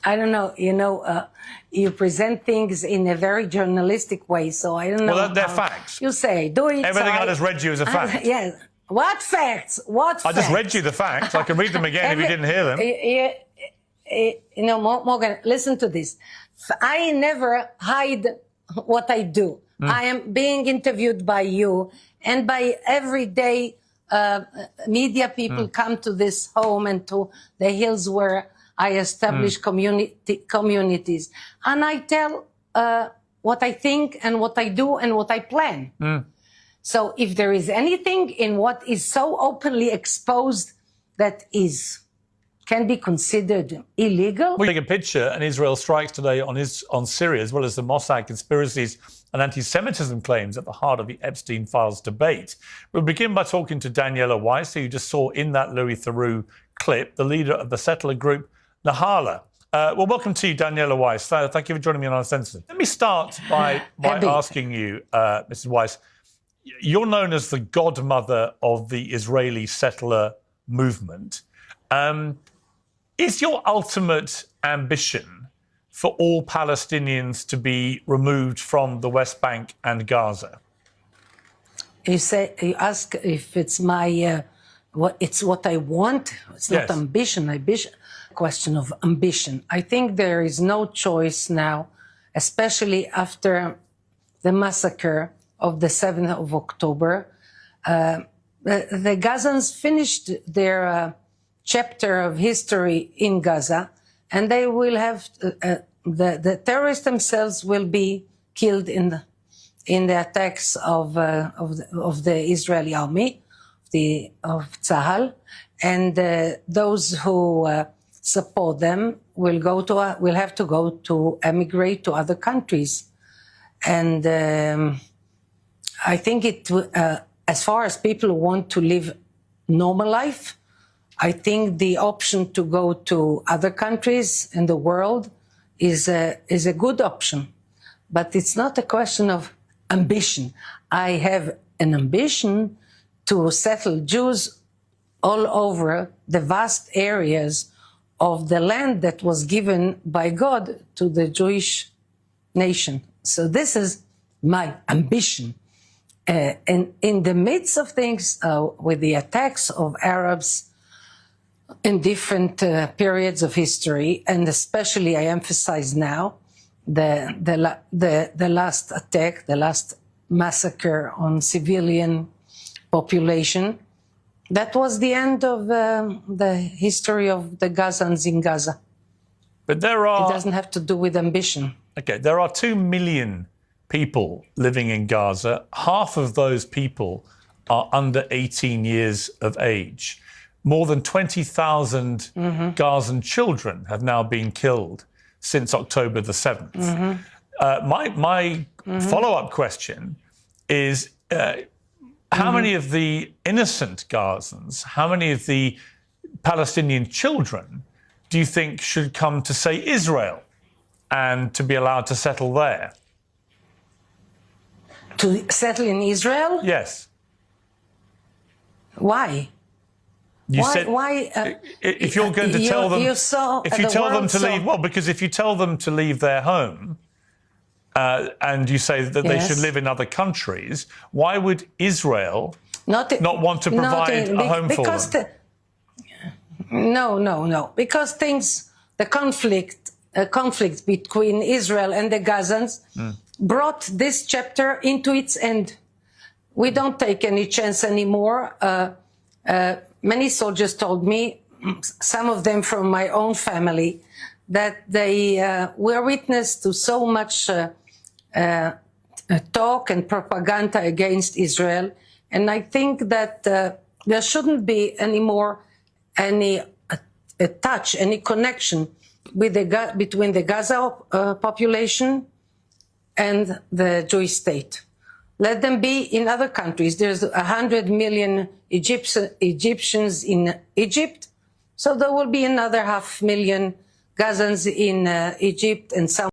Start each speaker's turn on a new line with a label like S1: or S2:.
S1: I don't know. You present things in a very journalistic way, so I don't know.
S2: Well, they're facts.
S1: You say, do it.
S2: Everything I just read you is a fact.
S1: Yes. What facts? What facts?
S2: I just read you the facts. I can read them again if you didn't hear them.
S1: Morgan, listen to this. I never hide what I do. I am being interviewed by you and by everyday media people come to this home and to the hills where I establish communities. And I tell what I think and what I do and what I plan. So if there is anything in what is so openly exposed that can be considered illegal.
S2: We take a picture, and Israel strikes today on Syria, as well as the Mossad conspiracies and anti-Semitism claims at the heart of the Epstein files debate. We'll begin by talking to Daniela Weiss, who you just saw in that Louis Theroux clip, the leader of the settler group Nahala. Well, welcome to you, Daniela Weiss. Thank you for joining me on Uncensored. Let me start by asking you, Mrs. Weiss, you're known as the godmother of the Israeli settler movement. Is your ultimate ambition for all Palestinians to be removed from the West Bank and Gaza?
S1: You ask if it's my what I want. It's not ambition. Question of ambition. I think there is no choice now, especially after the massacre of the 7th of October. The Gazans finished their chapter of history in Gaza, and they will have the terrorists themselves will be killed in the attacks of the Israeli army, of Tzahal, and those who support them will have to emigrate to other countries, and I think as far as people want to live normal life, I think the option to go to other countries in the world is a good option. But it's not a question of ambition. I have an ambition to settle Jews all over the vast areas of the land that was given by God to the Jewish nation. So this is my ambition. And in the midst of things, with the attacks of Arabs in different periods of history, and especially I emphasize now the last attack, the last massacre on civilian population, that was the end of the history of the Gazans in Gaza.
S2: But it
S1: doesn't have to do with ambition.
S2: Okay, there are 2 million people living in Gaza. Half of those people are under 18 years of age. More than 20,000 Gazan children have now been killed since October the 7th. My follow-up question is, how many of the innocent Gazans, how many of the Palestinian children do you think should come to, say, Israel and to be allowed to settle there?
S1: To settle in Israel?
S2: Yes.
S1: Why?
S2: Why? If you're going to tell them, if you tell them to leave, well, because if you tell them to leave their home, and you say that they should live in other countries, why would Israel not want to provide a home for them?
S1: No. Because the conflict between Israel and the Gazans brought this chapter into its end. We don't take any chance anymore. Many soldiers told me, some of them from my own family, that they were witness to so much talk and propaganda against Israel. And I think that there shouldn't be anymore any connection with between the Gaza population and the Jewish state. Let them be in other countries. There's 100 million Egyptians in Egypt, so there will be another 500,000 Gazans in Egypt and some